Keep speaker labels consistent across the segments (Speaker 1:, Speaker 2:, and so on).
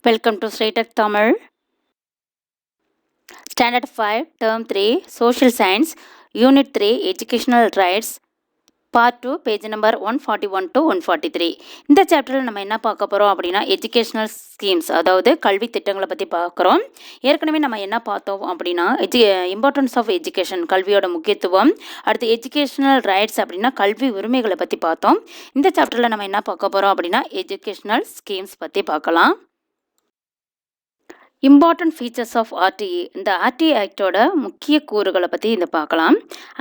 Speaker 1: Welcome to Straight Tamil. Standard 5, Term 3, Social Science, Unit 3, Educational Rights, Part 2, Page number 141 to 143. இந்த சாப்டரில் நம்ம என்ன பார்க்க போகிறோம் அப்படின்னா எஜுகேஷ்னல் ஸ்கீம்ஸ், அதாவது கல்வி திட்டங்களை பற்றி பார்க்குறோம். ஏற்கனவே நம்ம என்ன பார்த்தோம் அப்படின்னா இம்பார்ட்டன்ஸ் ஆஃப் எஜுகேஷன், கல்வியோட முக்கியத்துவம். அடுத்து எஜுகேஷ்னல் ரைட்ஸ் அப்படின்னா கல்வி உரிமைகளை பற்றி பார்த்தோம். இந்த சாப்டரில் நம்ம என்ன பார்க்க போகிறோம் அப்படின்னா எஜுகேஷ்னல் ஸ்கீம்ஸ் பற்றி பார்க்கலாம். இம்பார்ட்டன்ட் ஃபீச்சர்ஸ் ஆஃப் ஆர்டிஇ, இந்த ஆர்டிஇ ஆக்டோட முக்கிய கூறுகளை பற்றி இந்த பார்க்கலாம்.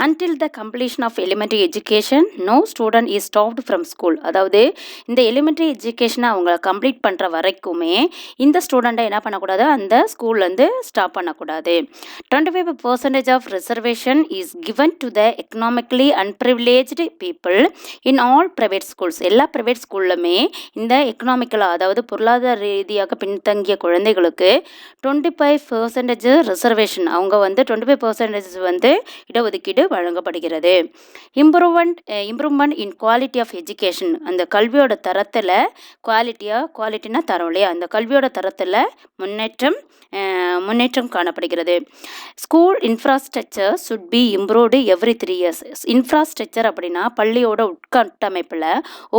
Speaker 1: Until the completion of elementary education no student is stopped from school. அதாவது இந்த எலிமெண்ட்ரி எஜுகேஷனை அவங்க கம்ப்ளீட் பண்ணுற வரைக்குமே இந்த ஸ்டூடெண்ட்டை என்ன பண்ணக்கூடாது, அந்த ஸ்கூல்லேருந்து ஸ்டாப் பண்ணக்கூடாது. 25% of reservation is given to the economically underprivileged people in all private schools. எல்லா ப்ரைவேட் ஸ்கூல்லுமே இந்த எக்கனாமிக்கலாக, அதாவது பொருளாதார ரீதியாக பின்தங்கிய குழந்தைகளுக்கு 25% ரிசர்வேஷன், அவங்க 25% இடஒதுக்கீடு வழங்கப்படுகிறது. Improvement in quality of education, அந்த கல்வியோட தரத்தில் குவாலிட்டினா தரம் இல்லையா, அந்த கல்வியோட தரத்தில் முன்னேற்றம் காணப்படுகிறது. School infrastructure should be improved every 3 years. Infrastructure அப்படின்னா பள்ளியோட உட்கட்டமைப்பில்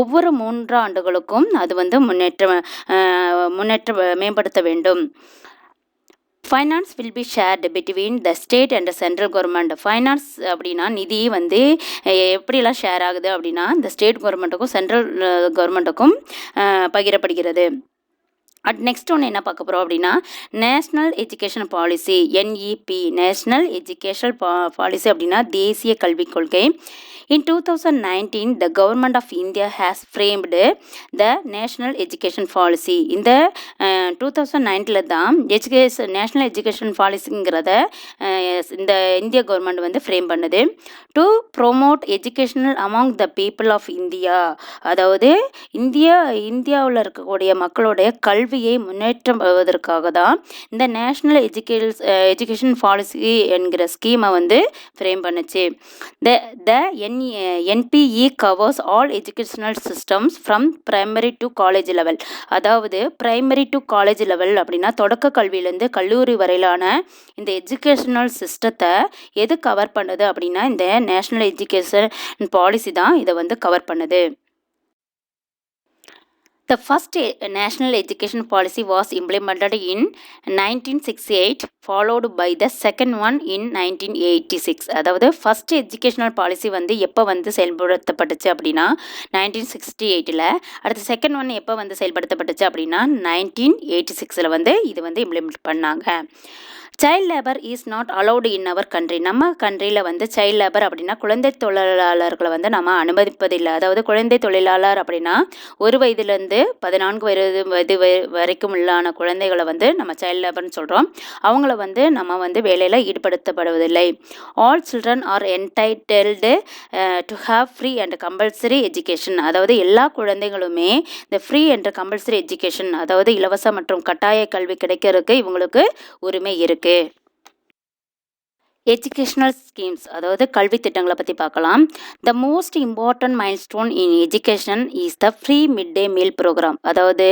Speaker 1: ஒவ்வொரு 3 ஆண்டுகளுக்கும் அது முன்னேற்றம் மேம்படுத்த வேண்டும். Finance will be shared between the state and central government. Finance அப்படின்னா நிதி எப்படிலாம் ஷேர் ஆகுது அப்படின்னா இந்த ஸ்டேட் கவர்மெண்ட்டுக்கும் சென்ட்ரல் கவர்மெண்ட்டுக்கும் பகிரப்படுகிறது. நெக்ஸ்ட் ஒன்று என்ன பார்க்க போகிறோம் அப்படின்னா national education policy, NEP, national education policy அப்படின்னா தேசிய கல்விக் கொள்கை. In 2019, the government of India has framed the national education policy. இந்த 2009 தான் நேஷ்னல் எஜுகேஷன் பாலிசிங்கிறத இந்த இந்திய கவர்மெண்ட் ஃப்ரேம் பண்ணுது. To promote educational among the people of India, அதாவது இந்தியாவில் இருக்கக்கூடிய மக்களுடைய கல்வியை முன்னேற்றுவதற்காக தான் இந்த நேஷ்னல் எஜுகேஷன் பாலிசி என்கிற ஸ்கீமை ஃப்ரேம் பண்ணுச்சு. The NPE covers all educational systems from primary to college level. அதாவது primary to college level அப்படின்னா தொடக்க கல்வியிலேருந்து கல்லூரி வரையிலான இந்த எஜுகேஷனல் சிஸ்டத்தை எது கவர் பண்ணுது அப்படின்னா இந்த நேஷ்னல் எஜுகேஷன் பாலிசி தான் இதை கவர் பண்ணுது. The first national education policy was implemented in 1968, followed by the second one in 1986. அதாவது ஃபர்ஸ்ட் எஜுகேஷனல் பாலிசி எப்போ செயல்படுத்தப்பட்டுச்சு அப்படின்னா 1968. அடுத்து செகண்ட் ஒன் எப்போ செயல்படுத்தப்பட்டுச்சு அப்படின்னா 1986 இது இம்ப்ளிமெண்ட் பண்ணாங்க. Child labour is not allowed in our country. நம்ம கண்ட்ரியில் சைல்ட் லேபர் அப்படின்னா குழந்தை தொழிலாளர்களை நம்ம அனுமதிப்பதில்லை. அதாவது குழந்தை தொழிலாளர் அப்படின்னா 1 வயதுலேருந்து 14 வயது வரைக்கும் உள்ளான குழந்தைகளை நம்ம சைல்ட் லேபர்னு சொல்கிறோம். அவங்கள நம்ம வேலையில் ஈடுபடுத்தப்படுவதில்லை. All children are entitled to have free and compulsory education. அதாவது எல்லா குழந்தைகளுமே இந்த ஃப்ரீ அண்ட் கம்பல்சரி எஜுகேஷன், அதாவது இலவச மற்றும் கட்டாய கல்வி கிடைக்கிறதுக்கு இவங்களுக்கு உரிமை இருக்குது. எஜுகேஷ்னல் ஸ்கீம்ஸ், அதாவது கல்வி திட்டங்களை பற்றி பார்க்கலாம். The most important milestone in education is the free mid day meal programme. அதாவது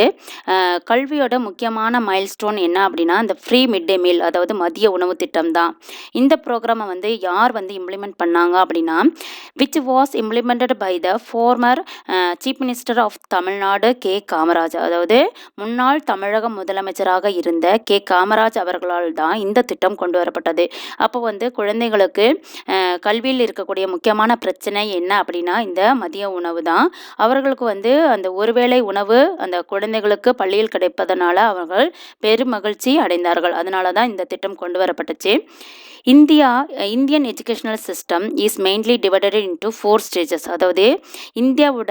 Speaker 1: கல்வியோட முக்கியமான மைல்ஸ்டோன் என்ன அப்படின்னா இந்த ஃப்ரீ மிட் டே மீல், அதாவது மதிய உணவு திட்டம் தான். இந்த ப்ரோக்ராமை யார் இம்ப்ளிமெண்ட் பண்ணாங்க அப்படின்னா which was implemented by the former chief minister of Tamil Nadu K Kamaraj. அதாவது முன்னாள் தமிழக முதலமைச்சராக இருந்த கே காமராஜ் அவர்களால் தான் இந்த திட்டம் கொண்டு வரப்பட்டது. அப்போ குழந்தைகளுக்கு கல்வியில் இருக்கக்கூடிய முக்கியமான பிரச்சனை என்ன அப்படின்னா இந்த மதிய உணவு தான். அவர்களுக்கு அந்த ஒருவேளை உணவு அந்த குழந்தைகளுக்கு பள்ளியில் கிடைப்பதனால அவர்கள் பெரும் மகிழ்ச்சி அடைந்தார்கள். அதனால தான் இந்த திட்டம் கொண்டு வரப்பட்டுச்சு. Indian educational system is mainly divided into 4 stages. அதாவது இந்தியாவோட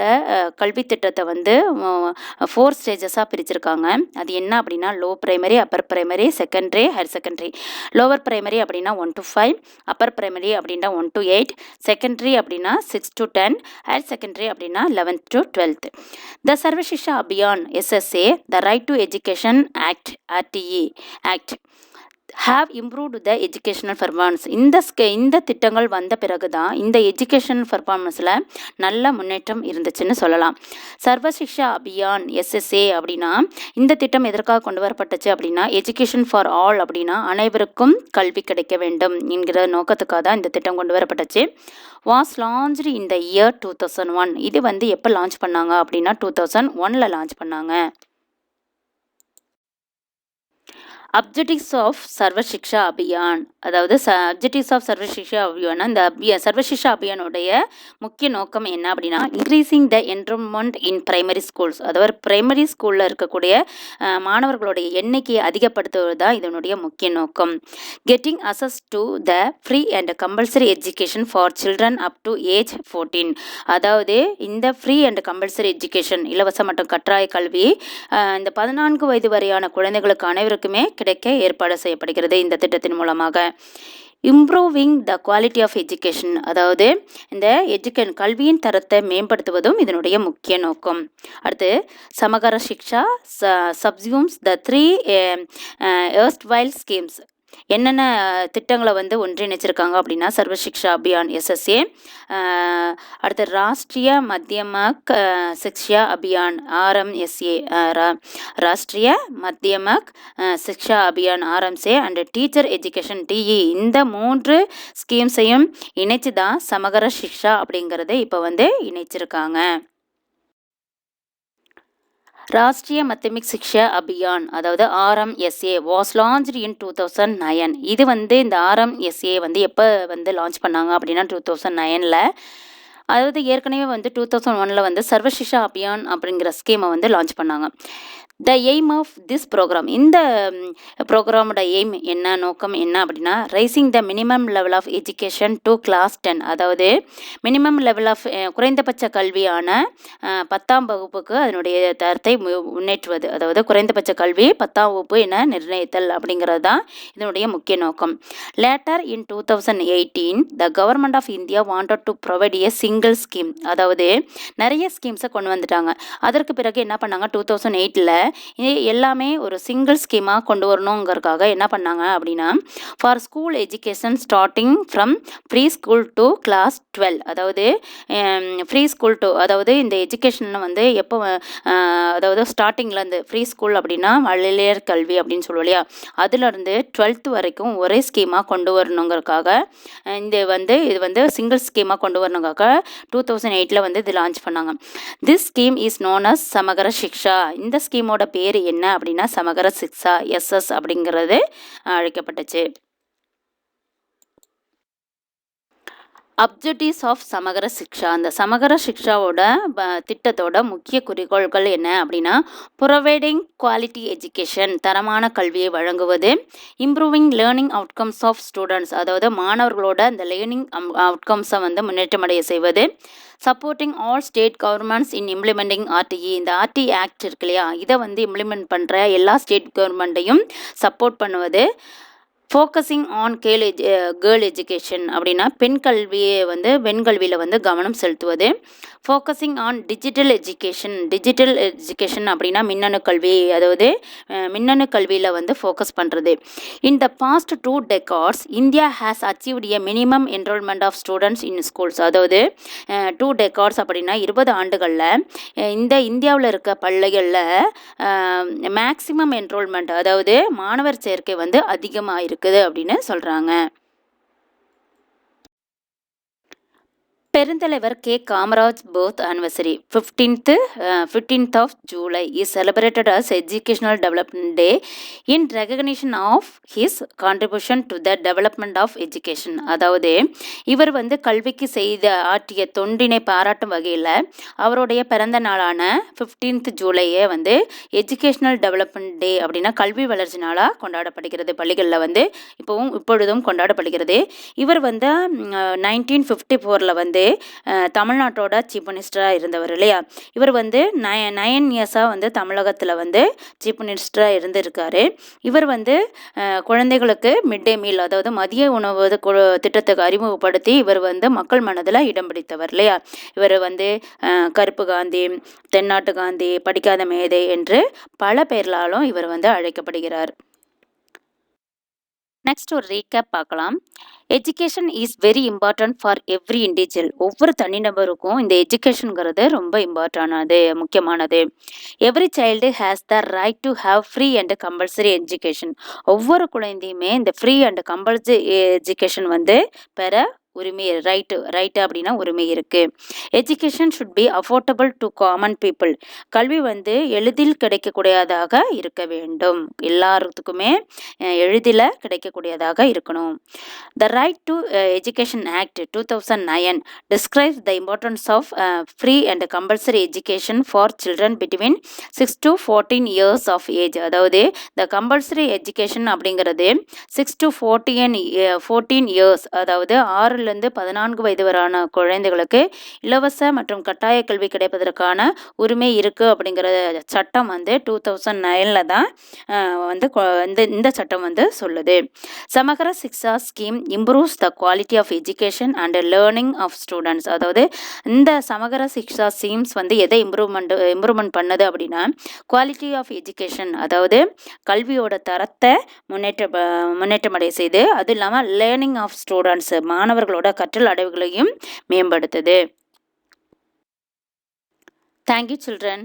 Speaker 1: கல்வி திட்டத்தை 4 ஸ்டேஜஸாக பிரிச்சிருக்காங்க. அது என்ன அப்படின்னா low primary, Appar primary, secondary, higher secondary. Lower primary அப்படின்னா 1 to 5, அப்பர் பிரைமரி அப்படின்னா 1 to 8, செகண்டரி அப்படின்னா 6 to 10, ஹையர் செகண்டரி அப்படின்னா 11th to 12th. The Sarva Shiksha Abhiyan SSA, the right to education act RTE act. Have improved the educational performance. இந்த திட்டங்கள் வந்த பிறகு தான் இந்த எஜுகேஷனல் பெர்ஃபார்மன்ஸில் நல்ல முன்னேற்றம் இருந்துச்சுன்னு சொல்லலாம். சர்வ சிக்ஷா அபியான் எஸ்எஸ்ஏ அப்படின்னா இந்த திட்டம் எதற்காக கொண்டு வரப்பட்டுச்சு அப்படின்னா எஜுகேஷன் ஃபார் ஆல் அப்படின்னா அனைவருக்கும் கல்வி கிடைக்க வேண்டும் என்கிற நோக்கத்துக்காக தான் இந்த திட்டம் கொண்டு வரப்பட்டுச்சு. Was launched in the year 2001. இது வந்து எப்போ லான்ச் பண்ணாங்க அப்படின்னா 2001 லான்ச் பண்ணாங்க. அப்ஜெக்டிவ்ஸ் ஆஃப் சர்வ சிக்ஷா அபியான், அதாவது அப்ஜெக்டிவ்ஸ் ஆஃப் சர்வ சிக்ஷா அபியான், இந்த சர்வ சிக்ஷா அபியானுடைய முக்கிய நோக்கம் என்ன அப்படின்னா increasing the enrolment in primary schools, அதாவது பிரைமரி ஸ்கூலில் இருக்கக்கூடிய மாணவர்களுடைய எண்ணிக்கையை அதிகப்படுத்துவது தான் இதனுடைய முக்கிய நோக்கம். Getting access to the free and compulsory education for children up to age 14, அதாவது இந்த ஃப்ரீ அண்ட் கம்பல்சரி எஜுகேஷன் இலவச மற்றும் கட்டாய கல்வி இந்த 14 வயது வரையான குழந்தைகளுக்கு அனைவருக்குமே கிடைக்க ஏற்பாடு செய்யப்படுகிறது இந்த திட்டத்தின் மூலமாக. Improving the quality of education, அதாவது இந்த கல்வியின் தரத்தை மேம்படுத்துவதும் இதனுடைய முக்கிய நோக்கம். அடுத்து சமகர சிக்ஷா சப்ஸ்யூம்ஸ் த 3 எர்ஸ்ட்வைல் ஸ்கீம்ஸ். என்னென்ன திட்டங்களை வந்து ஒன்றிணைச்சிருக்காங்க அப்படின்னா சர்வ சிக்ஷா அபியான் எஸ்எஸ்ஏ, அடுத்து Rashtriya Madhyamik Shiksha Abhiyan RMSA, Rashtriya Madhyamik Shiksha Abhiyan RMSA and teacher education TE. இந்த 3 ஸ்கீம்ஸையும் இணைச்சு தான் சமகர சிக்ஷா அப்படிங்கிறத இப்போ வந்து இணைச்சிருக்காங்க. ராஷ்ட்ரிய மத்தியமிக் சிக்ஷா அபியான், அதாவது ஆர்எம்எஸ்ஏ வாஸ் லான்ச்டு இன் 2009. இது வந்து இந்த ஆர்எம்எஸ்ஏ வந்து எப்போ வந்து லான்ச் பண்ணாங்க அப்படின்னா 2009. அதாவது ஏற்கனவே வந்து 2001 வந்து சர்வ சிக்ஷா அபியான் அப்படிங்கிற ஸ்கீமை வந்து லான்ச் பண்ணாங்க. The aim of this programme, இந்த ப்ரோக்ராமோட எய்ம் என்ன, நோக்கம் என்ன அப்படின்னா raising the minimum level of education to class 10, அதாவது மினிமம் லெவல் ஆஃப் குறைந்தபட்ச கல்வியான 10ஆம் வகுப்புக்கு அதனுடைய தரத்தை முன்னேற்றுவது, அதாவது குறைந்தபட்ச கல்வி 10ஆம் வகுப்பு என நிர்ணயித்தல் அப்படிங்கிறது தான் இதனுடைய முக்கிய நோக்கம். Later in 2018 the government of India wanted to provide a single scheme, அதாவது நிறைய ஸ்கீம்ஸை கொண்டு வந்துட்டாங்க. அதற்கு பிறகு என்ன பண்ணாங்க 2008 எல்லாமே ஒரு சிங்கிள் ஸ்கீமாக கொண்டு வரணுங்கிறதுக்காக என்ன பண்ணாங்க அப்படின்னா for school education starting from preschool to class 12, அதாவது ஃப்ரீ ஸ்கூல் டு, அதாவது இந்த எஜுகேஷனில் வந்து எப்போ அதாவது ஸ்டார்டிங்லேருந்து ஃப்ரீ ஸ்கூல் அப்படின்னா மழலையர் கல்வி அப்படின்னு சொல்லுவோம் இல்லையா, அதுலேருந்து 12th வரைக்கும் ஒரே ஸ்கீமாக கொண்டு வரணுங்கிறதுக்காக இது வந்து சிங்கிள் ஸ்கீமாக கொண்டு வரணுங்காக 2008 வந்து இது லான்ச் பண்ணாங்க. This scheme is known as Samagra Shiksha. இந்த ஸ்கீமோட பேர் என்ன அப்படின்னா சமகர சிக்ஷா எஸ்எஸ் அப்படிங்கிறது அழைக்கப்பட்டுச்சு. அப்ஜெக்டிவ்ஸ் ஆஃப் சமகர சிக்ஷா, அந்த சமகர சிக்ஷாவோட திட்டத்தோட முக்கிய குறிக்கோள்கள் என்ன அப்படின்னா ப்ரொவைடிங் குவாலிட்டி எஜுகேஷன், தரமான கல்வியை வழங்குவது, improving learning outcomes of students, அதாவது மாணவர்களோட அந்த லேர்னிங் அவுட்கம்ஸை வந்து முன்னேற்றமடைய செய்வது, supporting all state governments in implementing RTE, இந்த ஆர்டி ஆக்ட் இருக்கு இல்லையா, இதை வந்து இம்ப்ளிமெண்ட் பண்ணுற எல்லா ஸ்டேட் கவர்மெண்ட்டையும் சப்போர்ட் பண்ணுவது, ஃபோக்கஸிங் ஆன் கேர்ள் எஜுகேஷன் அப்படின்னா பெண் கல்வியில் வந்து கவனம் செலுத்துவது, ஃபோக்கஸிங் ஆன் டிஜிட்டல் எஜுகேஷன் அப்படின்னா மின்னணு கல்வி, அதாவது மின்னணு கல்வியில் வந்து ஃபோக்கஸ் பண்ணுறது. In the past 2 decades India has achieved a minimum enrolment of students in schools, அதாவது 2 decades அப்படின்னா 20 ஆண்டுகளில் இந்த இந்தியாவில் இருக்க பள்ளிகளில் மேக்சிமம் என்ரோல்மெண்ட், அதாவது மாணவர் சேர்க்கை வந்து அதிகமாக இருக்குது அப்படின்னு சொல்கிறாங்க. பெருந்தலைவர் K Kamaraj birth anniversary 15th of July is celebrated as Educational Development Day in recognition of his contribution to the development of education. அதாவது இவர் வந்து கல்விக்கு ஆற்றிய தொண்டினை பாராட்டும் வகையில் அவருடைய பிறந்த நாளான 15th ஜூலையே வந்து எஜுகேஷனல் டெவலப்மெண்ட் டே அப்படின்னா கல்வி வளர்ச்சி நாளாக கொண்டாடப்படுகிறது. பள்ளிகளில் வந்து இப்பொழுதும் கொண்டாடப்படுகிறது. இவர் வந்து 1954 வந்து தமிழ்நாட்டோட சீஃப் மினிஸ்டராக இருந்தவர் இல்லையா. இவர் வந்து 9 இயர்ஸாக வந்து தமிழகத்தில் வந்து சீஃப் மினிஸ்டராக இருந்திருக்காரு. இவர் வந்து குழந்தைகளுக்கு மிட் டே மீல், அதாவது மதிய உணவு திட்டத்துக்கு அறிமுகப்படுத்தி இவர் வந்து மக்கள் மனதில் இடம் பிடித்தவர் இல்லையா. இவர் வந்து கருப்பு காந்தி, தென்னாட்டு காந்தி, படிக்காத மேதை என்று பல பெயர்களாலும் இவர் வந்து அழைக்கப்படுகிறார். நெக்ஸ்ட் ஒரு ரீகேப் பார்க்கலாம். Education is very important for every individual. ஒவ்வொரு தனிநபருக்கும் இந்த எஜுகேஷனுங்கிறது ரொம்ப இம்பார்ட்டானது, முக்கியமானது. Every child has the right to have free and compulsory education. ஒவ்வொரு குழந்தையுமே இந்த ஃப்ரீ அண்ட் கம்பல்சரி எஜுகேஷன் வந்து பெற உரிமை ரைட்டு அப்படின்னா உரிமை இருக்கு. Education should be affordable to common people. கல்வி வந்து எளிதில் கிடைக்கக்கூடியதாக இருக்க வேண்டும். எல்லாத்துக்குமே எளிதில் கிடைக்கக்கூடியதாக இருக்கணும். த right to education act 2009 describes the importance of free and compulsory education for children between 6 to 14 years of age. அதாவது the compulsory education அப்படிங்கிறது 6 to 14 years, அதாவது 6லேருந்து 14 வயது வரான குழந்தைகளுக்கு இலவச மற்றும் கட்டாய கல்வி கிடைப்பதற்கான உரிமை இருக்கு அப்படிங்கிற சட்டம் வந்து 2009ல் தான் வந்து இந்த சட்டம் வந்து சொல்லுது. Samagra Shiksha scheme improves the quality of education and learning of students. அதாவது இந்த சமகர சிக்ஷா ஸ்கீம்ஸ் வந்து எதை இம்ப்ரூவ்மெண்ட் பண்ணுது அப்படின்னா குவாலிட்டி ஆஃப் எஜுகேஷன், அதாவது கல்வியோட தரத்தை முன்னேற்றமடைய செய்து, அது இல்லாமல் லேர்னிங் ஆஃப் ஸ்டூடெண்ட்ஸ் மாணவர்களோட கற்றல் அடைவுகளையும் மேம்படுத்துது. Thank you children.